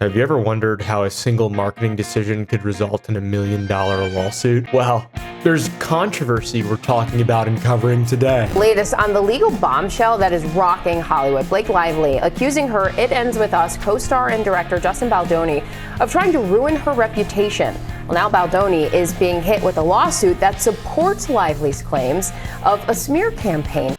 Have you ever wondered how a single marketing decision could result in $1 million lawsuit? Well, there's controversy we're talking about and covering today. Latest on the legal bombshell that is rocking Hollywood. Blake Lively accusing her It Ends With Us co-star and director Justin Baldoni of trying to ruin her reputation. Well, now Baldoni is being hit with a lawsuit that supports Lively's claims of a smear campaign.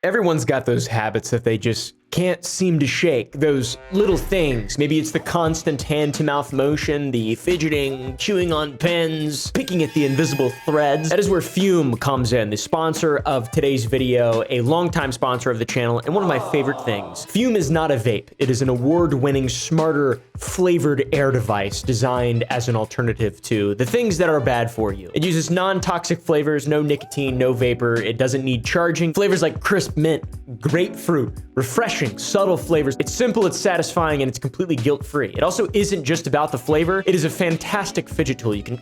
Everyone's got those habits that they just can't seem to shake. Those little things. Maybe it's the constant hand-to-mouth motion, the fidgeting, chewing on pens, picking at the invisible threads. That is where Fume comes in, the sponsor of today's video, a longtime sponsor of the channel, and one of my favorite things. Fume is not a vape. It is an award-winning, smarter, flavored air device designed as an alternative to the things that are bad for you. It uses non-toxic flavors, no nicotine, no vapor. It doesn't need charging. Flavors like crisp mint, grapefruit, refreshing, subtle flavors. It's simple, it's satisfying, and it's completely guilt-free. It also isn't just about the flavor. It is a fantastic fidget tool. You can...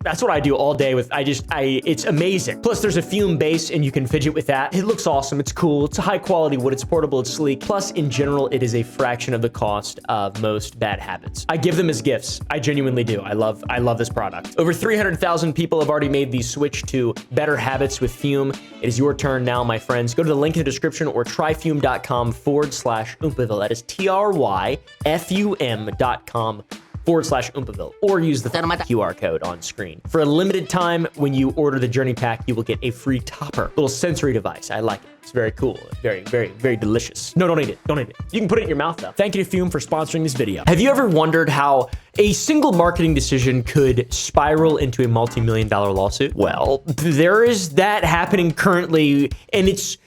That's what I do all day with, it's amazing. Plus there's a Fume base and you can fidget with that. It looks awesome, it's cool, it's a high quality wood, it's portable, it's sleek. Plus in general, it is a fraction of the cost of most bad habits. I give them as gifts, I genuinely do. I love this product. Over 300,000 people have already made the switch to better habits with Fume. It is your turn now, my friends. Go to the link in the description or tryfume.com/Oompaville. That is tryfum.com/Oompaville, or use the QR code on screen. For a limited time, when you order the Journey Pack, you will get a free topper, little sensory device. I like it. It's very cool. Very, very, very delicious. No, don't eat it. Don't eat it. You can put it in your mouth though. Thank you to Fume for sponsoring this video. Have you ever wondered how a single marketing decision could spiral into a multi-million-dollar lawsuit? Well, there is that happening currently, and it's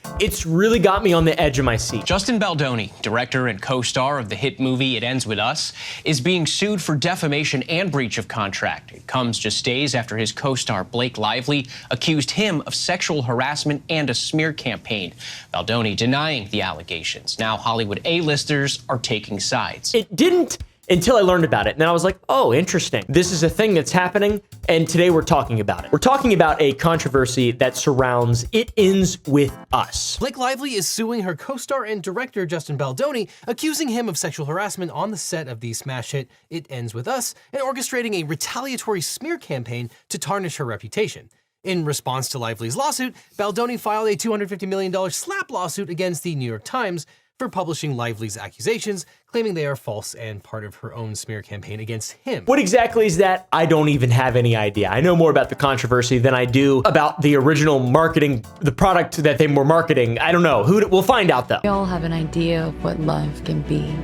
really got me on the edge of my seat. Justin Baldoni, director and co-star of the hit movie It Ends With Us, is being sued for defamation and breach of contract. It comes just days after his co-star Blake Lively accused him of sexual harassment and a smear campaign. Baldoni denying the allegations. Now Hollywood A-listers are taking sides. It didn't until I learned about it, and then I was like, oh, interesting. This is a thing that's happening, and today we're talking about it. We're talking about a controversy that surrounds It Ends With Us. Blake Lively is suing her co-star and director Justin Baldoni, accusing him of sexual harassment on the set of the smash hit It Ends With Us, and orchestrating a retaliatory smear campaign to tarnish her reputation. In response to Lively's lawsuit, Baldoni filed a $250 million slap lawsuit against the New York Times for publishing Lively's accusations, claiming they are false and part of her own smear campaign against him. What exactly is that? I don't even have any idea. I know more about the controversy than I do about the original marketing, the product that they were marketing. I don't know. We'll find out though. We all have an idea of what love can be.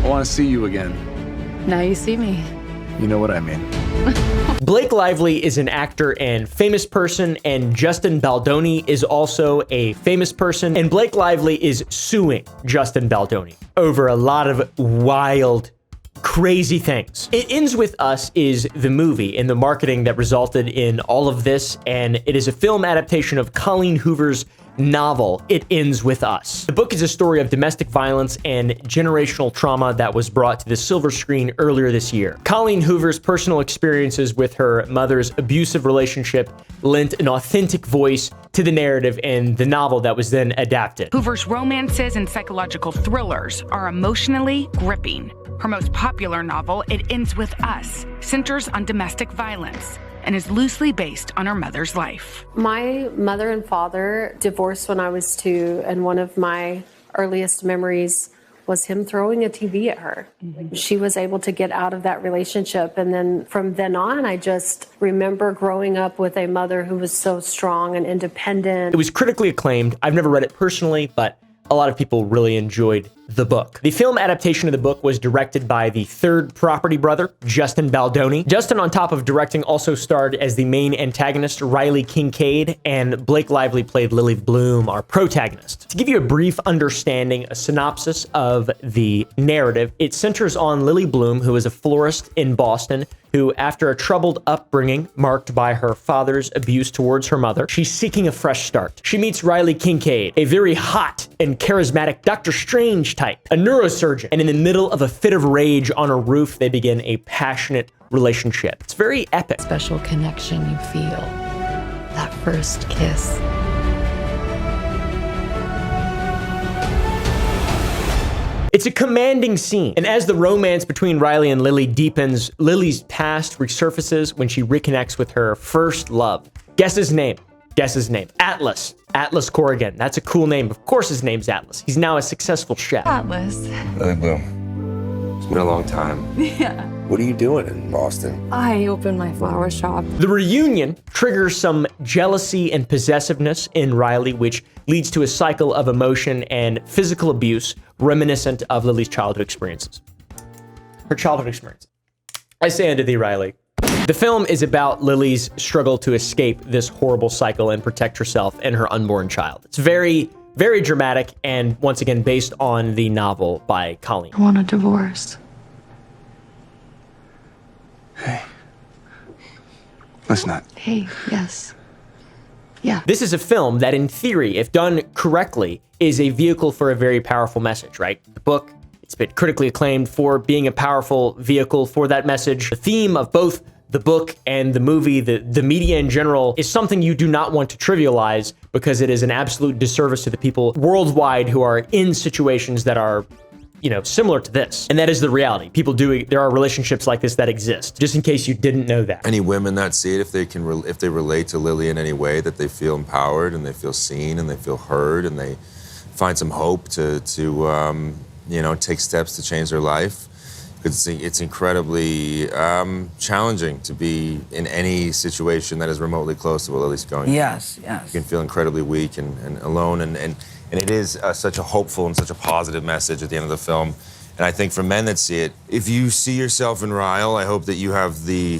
I want to see you again. Now you see me. You know what I mean. Blake Lively is an actor and famous person, and Justin Baldoni is also a famous person, and Blake Lively is suing Justin Baldoni over a lot of wild, crazy things. It Ends With Us is the movie and the marketing that resulted in all of this, and it is a film adaptation of Colleen Hoover's novel, It Ends With Us. The book is a story of domestic violence and generational trauma that was brought to the silver screen earlier this year. Colleen Hoover's personal experiences with her mother's abusive relationship lent an authentic voice to the narrative in the novel that was then adapted. Hoover's romances and psychological thrillers are emotionally gripping. Her most popular novel, It Ends With Us, centers on domestic violence and is loosely based on her mother's life. My mother and father divorced when I was 2, and one of my earliest memories was him throwing a TV at her. She was able to get out of that relationship, and then from then on, I just remember growing up with a mother who was so strong and independent. It was critically acclaimed. I've never read it personally, but a lot of people really enjoyed the book. The film adaptation of the book was directed by the third property brother, Justin Baldoni. Justin, on top of directing, also starred as the main antagonist, Riley Kincaid, and Blake Lively played Lily Bloom, our protagonist. To give you a brief understanding, a synopsis of the narrative, it centers on Lily Bloom, who is a florist in Boston, who, after a troubled upbringing marked by her father's abuse towards her mother, she's seeking a fresh start. She meets Riley Kincaid, a very hot and charismatic Doctor Strange type, a neurosurgeon, and in the middle of a fit of rage on a roof, they begin a passionate relationship. It's very epic. Special connection you feel. That first kiss. It's a commanding scene, and as the romance between Riley and Lily deepens, Lily's past resurfaces when she reconnects with her first love. Guess his name. Guess his name. Atlas. Atlas Corrigan. That's a cool name. Of course his name's Atlas. He's now a successful chef. Atlas. Lily Bloom. It's been a long time. Yeah. What are you doing in Boston? I opened my flower shop. The reunion triggers some jealousy and possessiveness in Riley, which leads to a cycle of emotion and physical abuse reminiscent of Lily's childhood experiences. Her childhood experience. I say unto thee, Riley. The film is about Lily's struggle to escape this horrible cycle and protect herself and her unborn child. It's very, very dramatic and, once again, based on the novel by Colleen. I want a divorce. Hey. Let's not. Hey, yes. Yeah. This is a film that, in theory, if done correctly, is a vehicle for a very powerful message, right? The book, it's been critically acclaimed for being a powerful vehicle for that message. The theme of both the book and the movie, the media in general, is something you do not want to trivialize because it is an absolute disservice to the people worldwide who are in situations that are, similar to this. And that is the reality. There are relationships like this that exist, just in case you didn't know that. Any women that see it, if they relate to Lily in any way, that they feel empowered and they feel seen and they feel heard and they find some hope to take steps to change their life. It's incredibly challenging to be in any situation that is remotely close to what Lily's going through. Yes. You can feel incredibly weak and alone, and it is such a hopeful and such a positive message at the end of the film. And I think for men that see it, if you see yourself in Ryle, I hope that you have the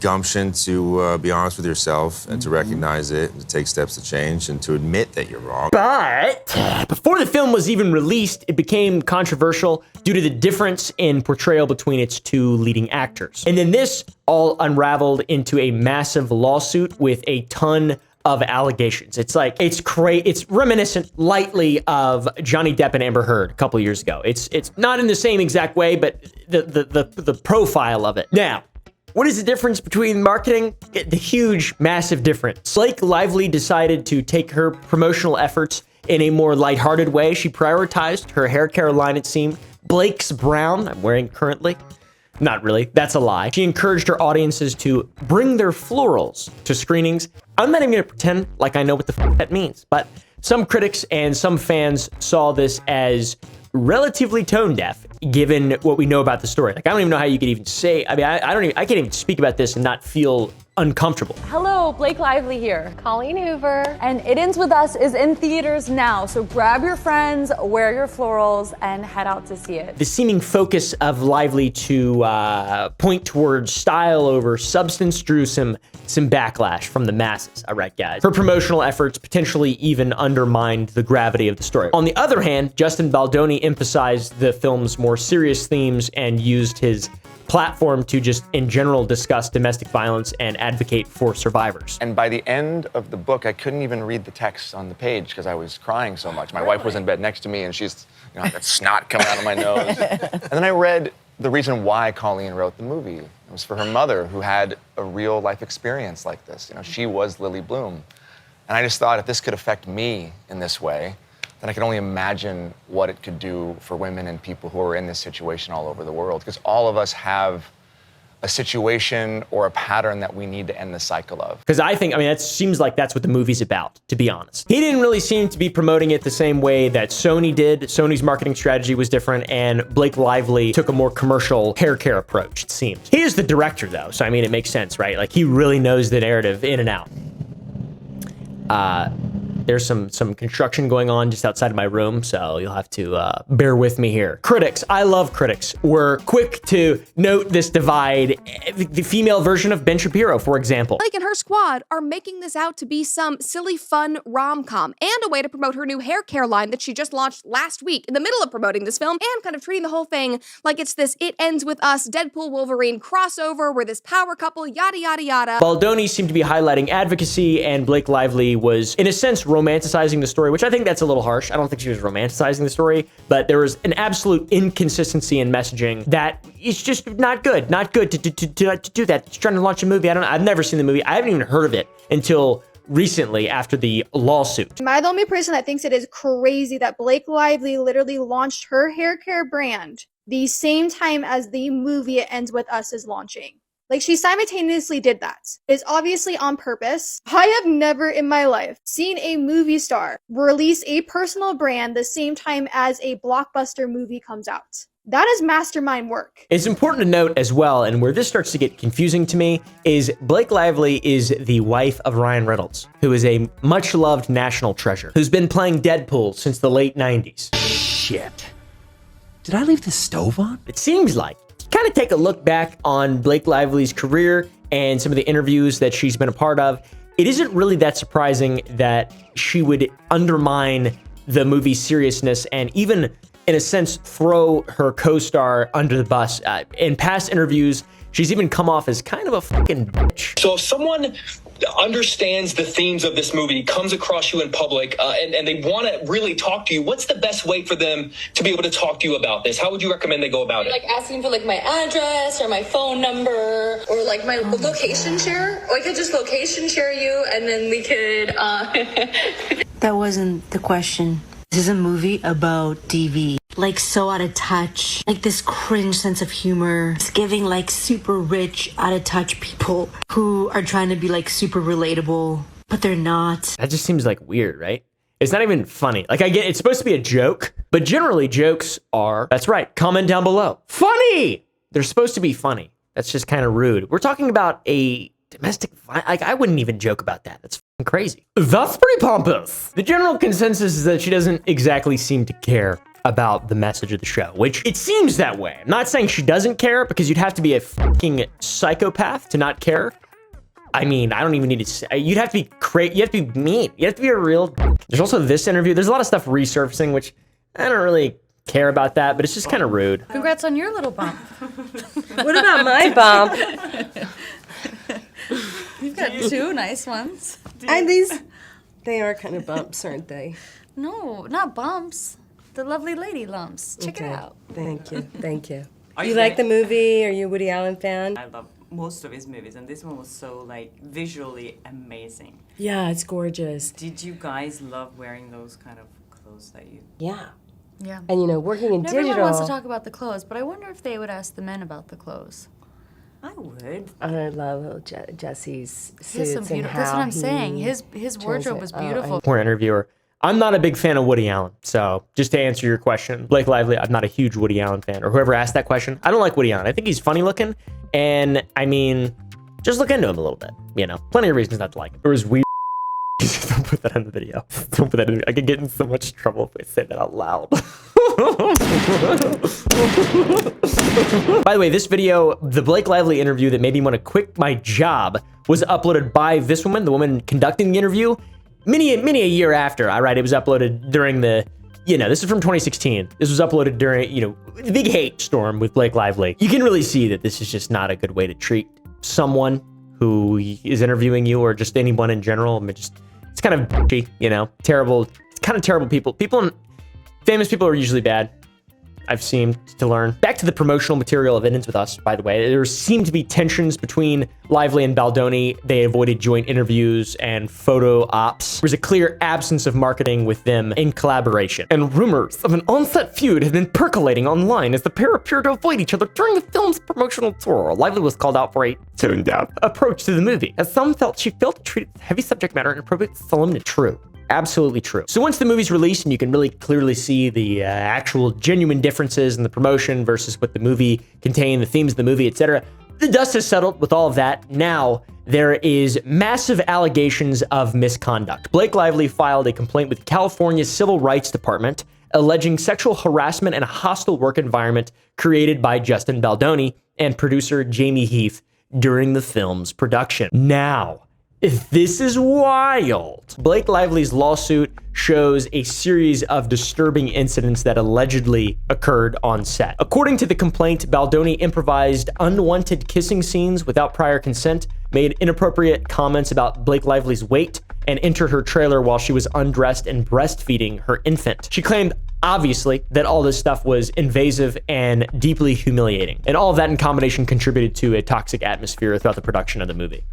gumption to be honest with yourself and to recognize it, and to take steps to change, and to admit that you're wrong. But before the film was even released, it became controversial due to the difference in portrayal between its two leading actors. And then this all unraveled into a massive lawsuit with a ton of allegations. It's reminiscent lightly of Johnny Depp and Amber Heard a couple years ago. It's not in the same exact way, but the profile of it. Now, what is the difference between marketing? The huge, massive difference. Blake Lively decided to take her promotional efforts in a more lighthearted way. She prioritized her hair care line, it seemed. Blake's Brown, I'm wearing currently. Not really, that's a lie. She encouraged her audiences to bring their florals to screenings. I'm not even gonna pretend like I know what the f that means, but some critics and some fans saw this as relatively tone deaf, given what we know about the story. I don't even know how you could even say, I can't even speak about this and not feel uncomfortable. Hello, Blake Lively here. Colleen Hoover. And It Ends With Us is in theaters now, so grab your friends, wear your florals, and head out to see it. The seeming focus of Lively to point towards style over substance drew some backlash from the masses. All right, guys. Her promotional efforts potentially even undermined the gravity of the story. On the other hand, Justin Baldoni emphasized the film's more serious themes and used his platform to just in general discuss domestic violence and advocate for survivors. And by the end of the book, I couldn't even read the text on the page because I was crying so much. My wife was in bed next to me and she's, I got snot coming out of my nose. And then I read the reason why Colleen wrote the movie. It was for her mother, who had a real life experience like this. She was Lily Bloom. And I just thought, if this could affect me in this way, then I can only imagine what it could do for women and people who are in this situation all over the world. Because all of us have a situation or a pattern that we need to end the cycle of. Because it seems like that's what the movie's about, to be honest. He didn't really seem to be promoting it the same way that Sony did. Sony's marketing strategy was different, and Blake Lively took a more commercial hair care approach, it seems. He is the director, though, so it makes sense, right? Like, he really knows the narrative in and out. There's some construction going on just outside of my room, so you'll have to bear with me here. Critics, I love critics, were quick to note this divide. The female version of Ben Shapiro, for example. Blake and her squad are making this out to be some silly, fun rom-com and a way to promote her new hair care line that she just launched last week in the middle of promoting this film, and kind of treating the whole thing like it's this It Ends With Us Deadpool Wolverine crossover where this power couple, yada, yada, yada. Baldoni seemed to be highlighting advocacy, and Blake Lively was, in a sense, romanticizing the story, which I think that's a little harsh. I don't think she was romanticizing the story, but there was an absolute inconsistency in messaging that is just not good. Not good to do that. She's trying to launch a movie. I've never seen the movie. I haven't even heard of it until recently after the lawsuit. Am I the only person that thinks it is crazy that Blake Lively literally launched her hair care brand the same time as the movie It Ends With Us is launching? Like, she simultaneously did that. It's obviously on purpose. I have never in my life seen a movie star release a personal brand the same time as a blockbuster movie comes out. That is mastermind work. It's important to note as well, and where this starts to get confusing to me, is Blake Lively is the wife of Ryan Reynolds, who is a much-loved national treasure, who's been playing Deadpool since the late 90s. Shit. Did I leave the stove on? It seems like. Kind of take a look back on Blake Lively's career and some of the interviews that she's been a part of. It isn't really that surprising that she would undermine the movie's seriousness and even, in a sense, throw her co-star under the bus. In past interviews, she's even come off as kind of a fucking bitch. So if someone understands the themes of this movie, comes across you in public, and they want to really talk to you, what's the best way for them to be able to talk to you about this? How would you recommend they go about it? Like asking for like my address or my phone number or like my location share? Or I could just location share you and then we could... That wasn't the question. This is a movie about TV. Like, so out of touch. Like, this cringe sense of humor. It's giving, like, super rich, out of touch people who are trying to be, like, super relatable, but they're not. That just seems, like, weird, right? It's not even funny. Like, I get it's supposed to be a joke, but generally jokes are, that's right, comment down below. Funny! They're supposed to be funny. That's just kind of rude. We're talking about a domestic violence. Like, I wouldn't even joke about that. That's fucking crazy. That's pretty pompous. The general consensus is that she doesn't exactly seem to care about the message of the show, which it seems that way. I'm not saying she doesn't care, because you'd have to be a fucking psychopath to not care. I mean, I don't even need to say, you'd have to be crazy, you have to be mean, you have to be a real. There's also this interview, there's a lot of stuff resurfacing, which I don't really care about that, but it's just kind of rude. Congrats on your little bump. What about my bump? You've got two nice ones. And they are kind of bumps, aren't they? No, not bumps. The lovely lady lumps. Check it out. Thank you, thank you. Are You you like guys- the movie? Are you a Woody Allen fan? I love most of his movies, and this one was so like visually amazing. Yeah, it's gorgeous. Did you guys love wearing those kind of clothes that you? Yeah. Yeah. And you know, working in Everyone digital. wants to talk about the clothes, but I wonder if they would ask the men about the clothes. I would. I love Jesse's He has some suits and beautiful. That's what how I'm saying. he His wardrobe was beautiful. Poor interviewer. I'm not a big fan of Woody Allen, so just to answer your question, Blake Lively, I'm not a huge Woody Allen fan, or whoever asked that question. I don't like Woody Allen. I think he's funny looking, and I mean, just look into him a little bit, you know? Plenty of reasons not to like him. There was weird. Don't put that in the video. Don't put that in the video. I could get in so much trouble if I say that out loud. By the way, this video, the Blake Lively interview that made me want to quit my job, was uploaded by this woman, the woman conducting the interview, many a year after. All right, it was uploaded during the, you know, this is from 2016. This was uploaded during, you know, the big hate storm with Blake Lively. You can really see that this is just not a good way to treat someone who is interviewing you, or just anyone in general. I mean, just, it's kind of bitchy, you know, terrible. It's kind of terrible people. Famous people are usually bad, I've seemed to learn. Back to the promotional material of It Ends With Us, by the way. There seemed to be tensions between Lively and Baldoni. They avoided joint interviews and photo ops. There was a clear absence of marketing with them in collaboration. And rumors of an Onset feud have been percolating online as the pair appear to avoid each other during the film's promotional tour. Lively was called out for a toned-down approach to the movie, as some felt she failed to treat heavy subject matter in appropriate solemnity. True. Absolutely true. So once the movie's released and you can really clearly see the actual genuine differences in the promotion versus what the movie contained, the themes of the movie, etc., the dust has settled with all of that. Now there is massive allegations of misconduct. Blake Lively filed a complaint with California's Civil Rights Department alleging sexual harassment and a hostile work environment created by Justin Baldoni and producer Jamie Heath during the film's production. Now, this is wild. Blake Lively's lawsuit shows a series of disturbing incidents that allegedly occurred on set. According to the complaint, Baldoni improvised unwanted kissing scenes without prior consent, made inappropriate comments about Blake Lively's weight, and entered her trailer while she was undressed and breastfeeding her infant. She claimed, obviously, that all this stuff was invasive and deeply humiliating. And all of that in combination contributed to a toxic atmosphere throughout the production of the movie.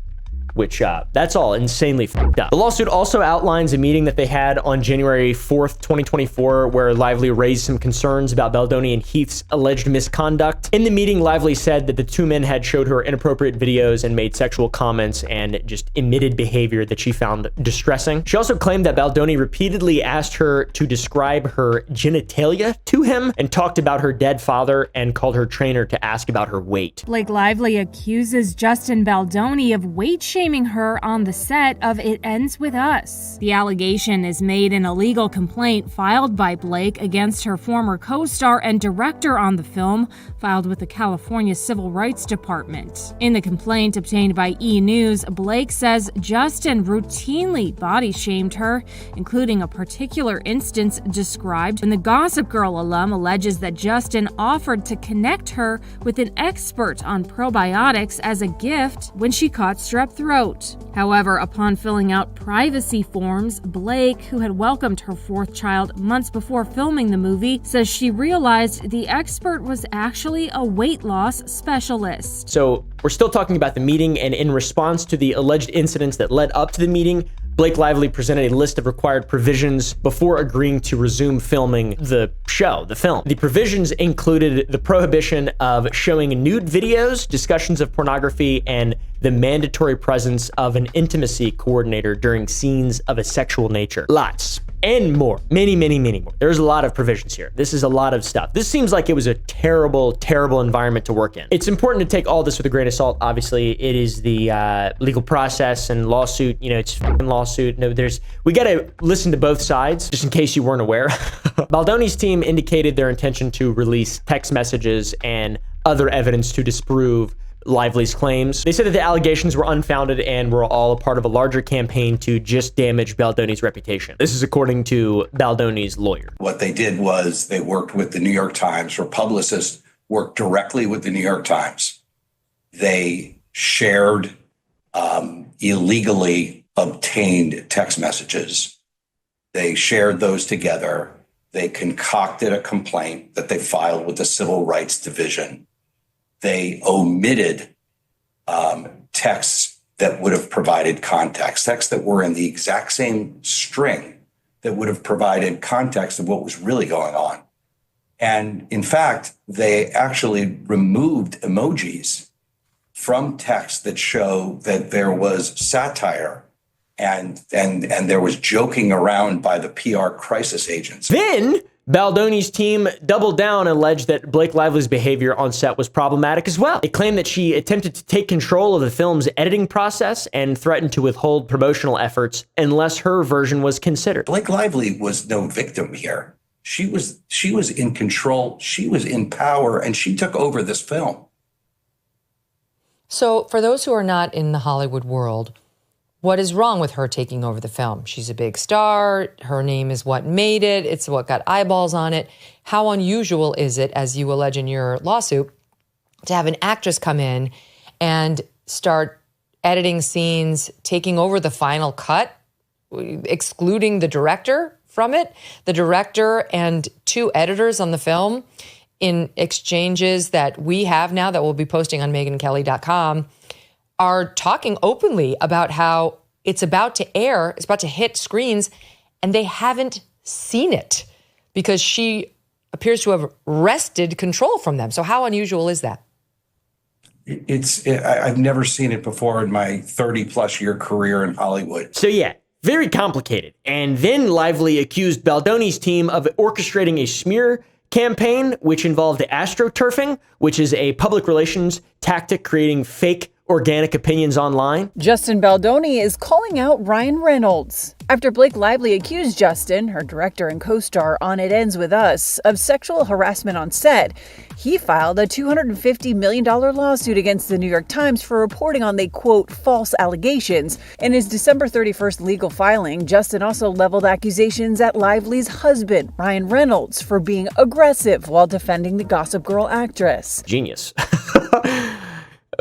Which, that's all insanely fucked up. The lawsuit also outlines a meeting that they had on January 4th, 2024, where Lively raised some concerns about Baldoni and Heath's alleged misconduct. In the meeting, Lively said that the two men had showed her inappropriate videos and made sexual comments and just emitted behavior that she found distressing. She also claimed that Baldoni repeatedly asked her to describe her genitalia to him and talked about her dead father and called her trainer to ask about her weight. Blake Lively accuses Justin Baldoni of weight shaming her on the set of It Ends With Us. The allegation is made in a legal complaint filed by Blake against her former co-star and director on the film, filed with the California Civil Rights Department. In the complaint obtained by E! News, Blake says Justin routinely body shamed her, including a particular instance described, and the Gossip Girl alum alleges that Justin offered to connect her with an expert on probiotics as a gift when she caught strep throat. However, upon filling out privacy forms, Blake, who had welcomed her fourth child months before filming the movie, says she realized the expert was actually a weight loss specialist. So we're still talking about the meeting, and in response to the alleged incidents that led up to the meeting, Blake Lively presented a list of required provisions before agreeing to resume filming the show, the film. The provisions included the prohibition of showing nude videos, discussions of pornography, and the mandatory presence of an intimacy coordinator during scenes of a sexual nature. Lots. And more. Many, many, many more. There's a lot of provisions here. This is a lot of stuff. This seems like it was a terrible, terrible environment to work in. It's important to take all this with a grain of salt. Obviously, it is the legal process and lawsuit. You know, it's fucking lawsuit. No, we gotta listen to both sides, just in case you weren't aware. Baldoni's team indicated their intention to release text messages and other evidence to disprove Lively's claims. They said that the allegations were unfounded and were all a part of a larger campaign to just damage Baldoni's reputation. This is according to Baldoni's lawyer. What they did was they worked with the New York Times, or publicists worked directly with the New York Times. They shared illegally obtained text messages. They shared those together. They concocted a complaint that they filed with the Civil Rights Division. They omitted texts that would have provided context, texts that were in the exact same string that would have provided context of what was really going on. And in fact, they actually removed emojis from texts that show that there was satire and there was joking around by the PR crisis agents. Then Baldoni's team doubled down and alleged that Blake Lively's behavior on set was problematic as well. They claimed that she attempted to take control of the film's editing process and threatened to withhold promotional efforts unless her version was considered. Blake Lively was no victim here. She was in control, she was in power, and she took over this film. So for those who are not in the Hollywood world, what is wrong with her taking over the film? She's a big star. Her name is what made it. It's what got eyeballs on it. How unusual is it, as you allege in your lawsuit, to have an actress come in and start editing scenes, taking over the final cut, excluding the director from it, the director and two editors on the film, in exchanges that we have now that we'll be posting on MeghanKelly.com, are talking openly about how it's about to air, it's about to hit screens, and they haven't seen it because she appears to have wrested control from them. So how unusual is that? I've never seen it before in my 30-plus year career in Hollywood. So yeah, very complicated. And then Lively accused Baldoni's team of orchestrating a smear campaign, which involved astroturfing, which is a public relations tactic creating fake organic opinions online. Justin Baldoni is calling out Ryan Reynolds. After Blake Lively accused Justin, her director and co-star on It Ends With Us, of sexual harassment on set, he filed a $250 million lawsuit against the New York Times for reporting on the, quote, false allegations. In his December 31st legal filing, Justin also leveled accusations at Lively's husband, Ryan Reynolds, for being aggressive while defending the Gossip Girl actress. Genius.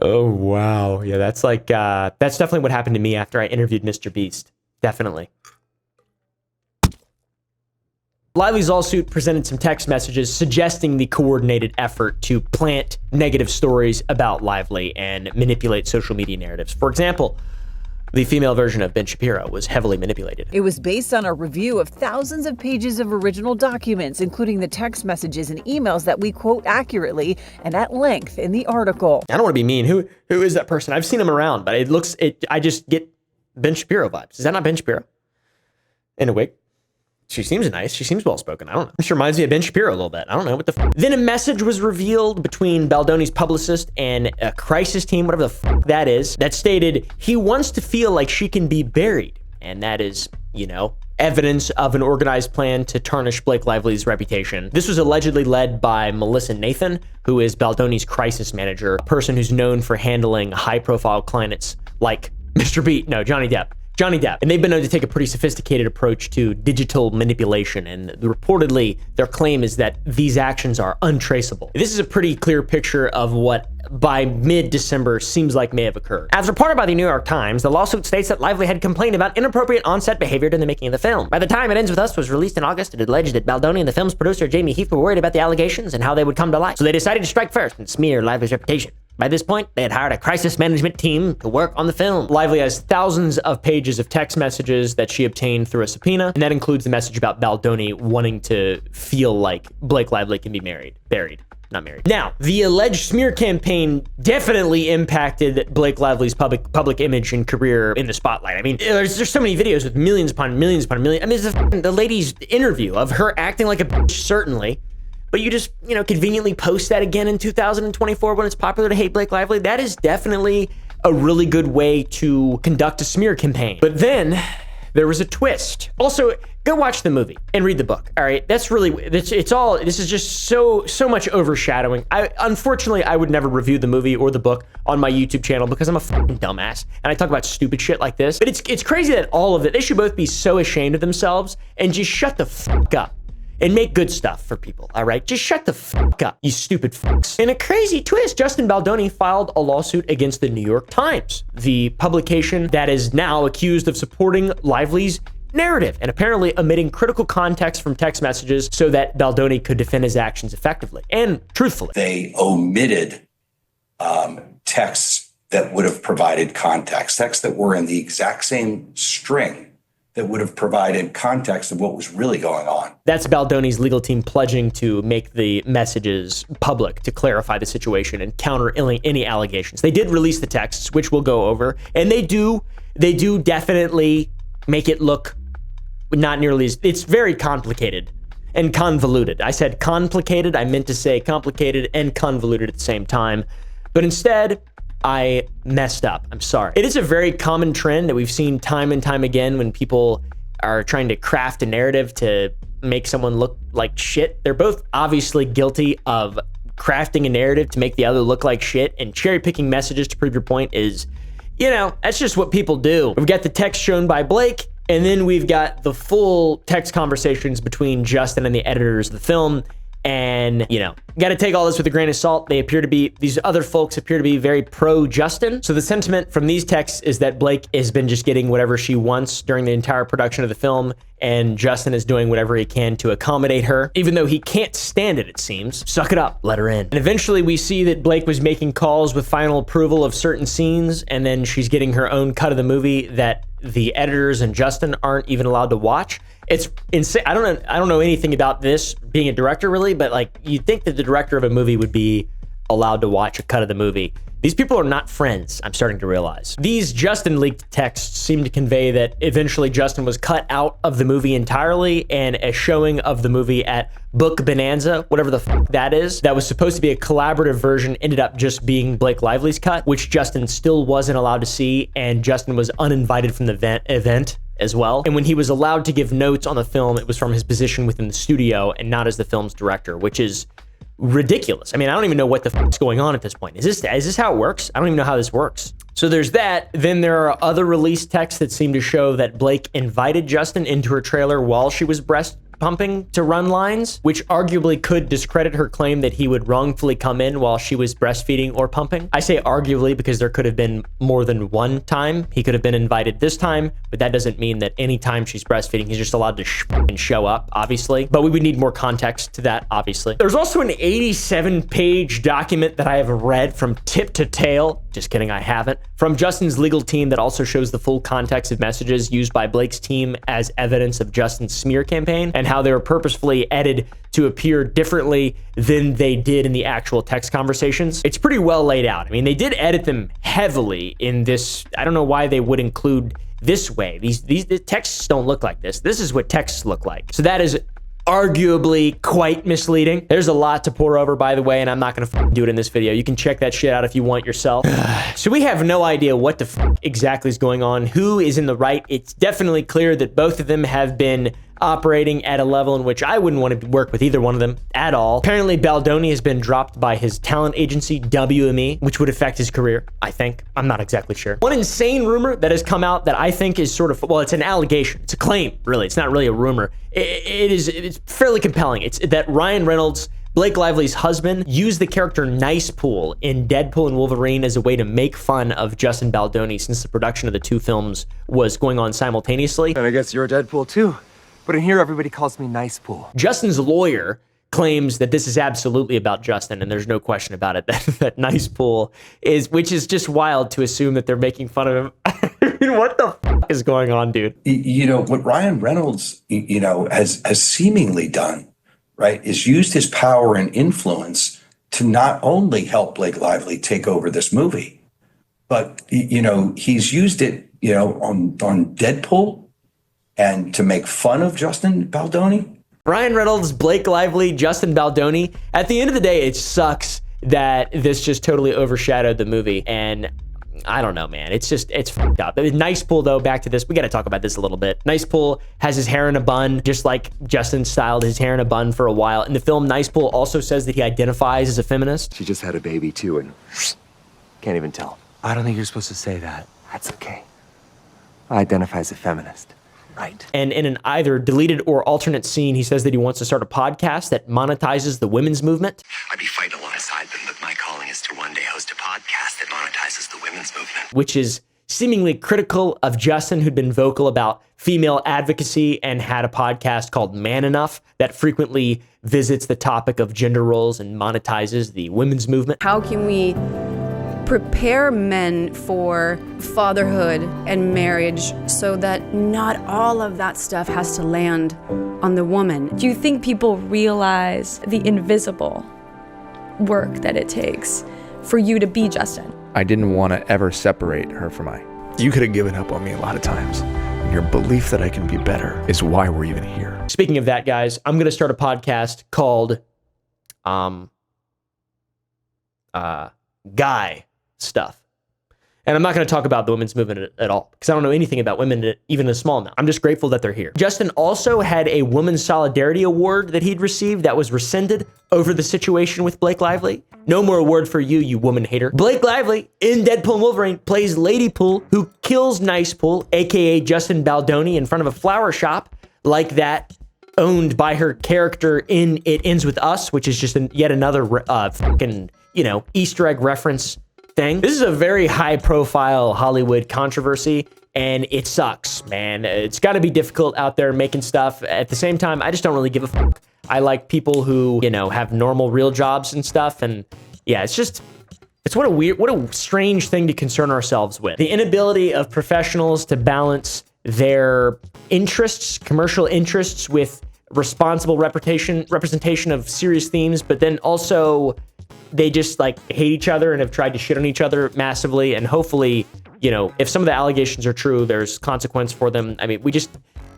Oh, wow. Yeah, that's like, that's definitely what happened to me after I interviewed Mr. Beast. Definitely. Lively's lawsuit presented some text messages suggesting the coordinated effort to plant negative stories about Lively and manipulate social media narratives. For example, the female version of Ben Shapiro was heavily manipulated. It was based on a review of thousands of pages of original documents, including the text messages and emails that we quote accurately and at length in the article. I don't want to be mean. Who is that person? I've seen him around, but I just get Ben Shapiro vibes. Is that not Ben Shapiro? In a wig? She seems nice. She seems well-spoken. I don't know. This reminds me of Ben Shapiro a little bit. I don't know what the f. Then a message was revealed between Baldoni's publicist and a crisis team, whatever the f that is, that stated he wants to feel like she can be buried. And that is, you know, evidence of an organized plan to tarnish Blake Lively's reputation. This was allegedly led by Melissa Nathan, who is Baldoni's crisis manager, a person who's known for handling high-profile clients like Johnny Depp. And they've been known to take a pretty sophisticated approach to digital manipulation, and reportedly their claim is that these actions are untraceable. This is a pretty clear picture of what by mid-December seems like may have occurred. As reported by the New York Times, the lawsuit states that Lively had complained about inappropriate on-set behavior during the making of the film. By the time It Ends With Us was released in August, it alleged that Baldoni and the film's producer Jamie Heath were worried about the allegations and how they would come to light. So they decided to strike first and smear Lively's reputation. By this point, they had hired a crisis management team to work on the film. Lively has thousands of pages of text messages that she obtained through a subpoena, and that includes the message about Baldoni wanting to feel like Blake Lively can be buried, not married. Now, the alleged smear campaign definitely impacted Blake Lively's public image and career in the spotlight. I mean, there's so many videos with millions upon millions upon millions. I mean, it's the lady's interview of her acting like a bitch, certainly. But you just, conveniently post that again in 2024 when it's popular to hate Blake Lively. That is definitely a really good way to conduct a smear campaign. But then there was a twist. Also, go watch the movie and read the book. All right, this is just so much overshadowing. Unfortunately, I would never review the movie or the book on my YouTube channel because I'm a fucking dumbass and I talk about stupid shit like this. But it's crazy that all of it, they should both be so ashamed of themselves and just shut the fuck up. And make good stuff for people, all right? Just shut the fuck up, you stupid fucks. In a crazy twist, Justin Baldoni filed a lawsuit against the New York Times, the publication that is now accused of supporting Lively's narrative and apparently omitting critical context from text messages so that Baldoni could defend his actions effectively and truthfully. They omitted texts that would have provided context, texts that were in the exact same string that would have provided context of what was really going on. That's Baldoni's legal team pledging to make the messages public to clarify the situation and counter any allegations. They did release the texts, which we'll go over, and they do definitely make it look not nearly as, it's very complicated and convoluted. I said complicated, I meant to say complicated and convoluted at the same time, but instead, I messed up. I'm sorry. It is a very common trend that we've seen time and time again when people are trying to craft a narrative to make someone look like shit. They're both obviously guilty of crafting a narrative to make the other look like shit, and cherry picking messages to prove your point is, that's just what people do. We've got the text shown by Blake, and then we've got the full text conversations between Justin and the editors of the film. And, you got to take all this with a grain of salt. These other folks appear to be very pro-Justin. So the sentiment from these texts is that Blake has been just getting whatever she wants during the entire production of the film, and Justin is doing whatever he can to accommodate her, even though he can't stand it seems. Suck it up, let her in. And eventually we see that Blake was making calls with final approval of certain scenes, and then she's getting her own cut of the movie that the editors and Justin aren't even allowed to watch. It's insane. I don't know anything about this being a director really, but you'd think that the director of a movie would be allowed to watch a cut of the movie. These people are not friends, I'm starting to realize. These Justin leaked texts seem to convey that eventually Justin was cut out of the movie entirely, and a showing of the movie at Book Bonanza, whatever the fuck that is, that was supposed to be a collaborative version, ended up just being Blake Lively's cut, which Justin still wasn't allowed to see, and Justin was uninvited from the event as well. And when he was allowed to give notes on the film, it was from his position within the studio and not as the film's director, which is ridiculous. I mean, I don't even know what the fuck's going on at this point. Is this how it works? I don't even know how this works. So there's that. Then there are other release texts that seem to show that Blake invited Justin into her trailer while she was pumping to run lines, which arguably could discredit her claim that he would wrongfully come in while she was breastfeeding or pumping. I say arguably because there could have been more than one time. He could have been invited this time, but that doesn't mean that any time she's breastfeeding, he's just allowed to show up, obviously. But we would need more context to that, obviously. There's also an 87-page document that I have read from tip to tail. Just kidding, I haven't. From Justin's legal team that also shows the full context of messages used by Blake's team as evidence of Justin's smear campaign and how they were purposefully edited to appear differently than they did in the actual text conversations. It's pretty well laid out. I mean, they did edit them heavily in this. I don't know why they would include this way. The texts don't look like this. This is what texts look like. So that is arguably quite misleading. There's a lot to pour over, by the way, and I'm not gonna do it in this video. You can check that shit out if you want yourself. So we have no idea what the exactly is going on, who is in the right. It's definitely clear that both of them have been operating at a level in which I wouldn't want to work with either one of them at all. Apparently, Baldoni has been dropped by his talent agency, WME, which would affect his career, I think. I'm not exactly sure. One insane rumor that has come out that I think is sort of, well, it's an allegation. It's a claim, really. It's not really a rumor. It's fairly compelling. It's that Ryan Reynolds, Blake Lively's husband, used the character Nice Pool in Deadpool and Wolverine as a way to make fun of Justin Baldoni since the production of the two films was going on simultaneously. And I guess you're a Deadpool too. But in here, everybody calls me Nice Pool. Justin's lawyer claims that this is absolutely about Justin, and there's no question about it, that Nice Pool is, which is just wild to assume that they're making fun of him. I mean, what the fuck is going on, dude? You know, what Ryan Reynolds, you know, has seemingly done, right, is used his power and influence to not only help Blake Lively take over this movie, but, you know, he's used it, you know, on Deadpool and to make fun of Justin Baldoni. Ryan Reynolds, Blake Lively, Justin Baldoni. At the end of the day, it sucks that this just totally overshadowed the movie. And I don't know, man. It's fucked up. Nice Pool, though, back to this. We got to talk about this a little bit. Nice Pool has his hair in a bun, just like Justin styled his hair in a bun for a while. In the film, Nice Pool also says that he identifies as a feminist. She just had a baby too, and can't even tell. I don't think you're supposed to say that. That's okay. I identify as a feminist. Right. And in an either deleted or alternate scene, he says that he wants to start a podcast that monetizes the women's movement. I'd be fighting alongside them, but my calling is to one day host a podcast that monetizes the women's movement. Which is seemingly critical of Justin, who'd been vocal about female advocacy and had a podcast called Man Enough that frequently visits the topic of gender roles and monetizes the women's movement. How can we prepare men for fatherhood and marriage so that not all of that stuff has to land on the woman? Do you think people realize the invisible work that it takes for you to be Justin? I didn't want to ever separate her from I. You could have given up on me a lot of times. And your belief that I can be better is why we're even here. Speaking of that, guys, I'm going to start a podcast called Guy Stuff. And I'm not going to talk about the women's movement at all because I don't know anything about women, even a small amount. I'm just grateful that they're here. Justin also had a Women's Solidarity Award that he'd received that was rescinded over the situation with Blake Lively. No more award for you, you woman hater. Blake Lively in Deadpool and Wolverine plays Lady Pool, who kills Nice Pool, aka Justin Baldoni, in front of a flower shop like that owned by her character in It Ends With Us, which is just yet another fucking, you know, Easter egg reference thing. This is a very high profile Hollywood controversy and it sucks, man. It's got to be difficult out there making stuff. At the same time, I just don't really give a fuck. I like people who, you know, have normal real jobs and stuff. And yeah, it's what a strange thing to concern ourselves with. The inability of professionals to balance their interests, commercial interests, with responsible representation of serious themes, but then also they just like hate each other and have tried to shit on each other massively. And hopefully, you know, if some of the allegations are true, there's consequence for them. I mean,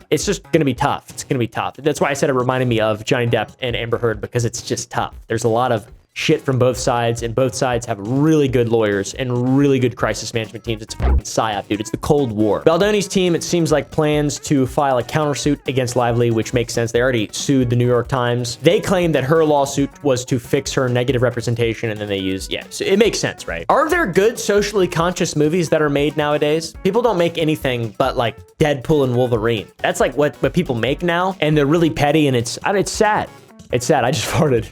it's just going to be tough. It's going to be tough. That's why I said it reminded me of Johnny Depp and Amber Heard, because it's just tough. There's a lot of shit from both sides, and both sides have really good lawyers and really good crisis management teams. It's a fucking psyop, dude. It's the Cold War. Baldoni's team, it seems like, plans to file a countersuit against Lively, which makes sense. They already sued the New York Times. They claim that her lawsuit was to fix her negative representation, and then they use, yeah, so it makes sense, right? Are there good socially conscious movies that are made nowadays? People don't make anything but like Deadpool and Wolverine. That's like what people make now, and they're really petty, and it's sad. It's sad. I just farted.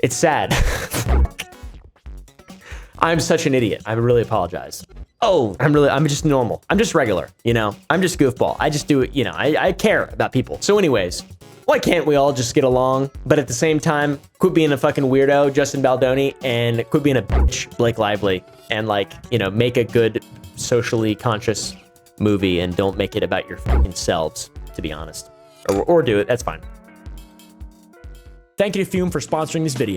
It's sad. I'm such an idiot. I really apologize. Oh, I'm just normal. I'm just regular, you know? I'm just goofball. I just do it, you know, I care about people. So anyways, why can't we all just get along? But at the same time, quit being a fucking weirdo, Justin Baldoni, and quit being a bitch, Blake Lively, and like, you know, make a good socially conscious movie and don't make it about your fucking selves, to be honest. Or do it, that's fine. Thank you to Fume for sponsoring this video.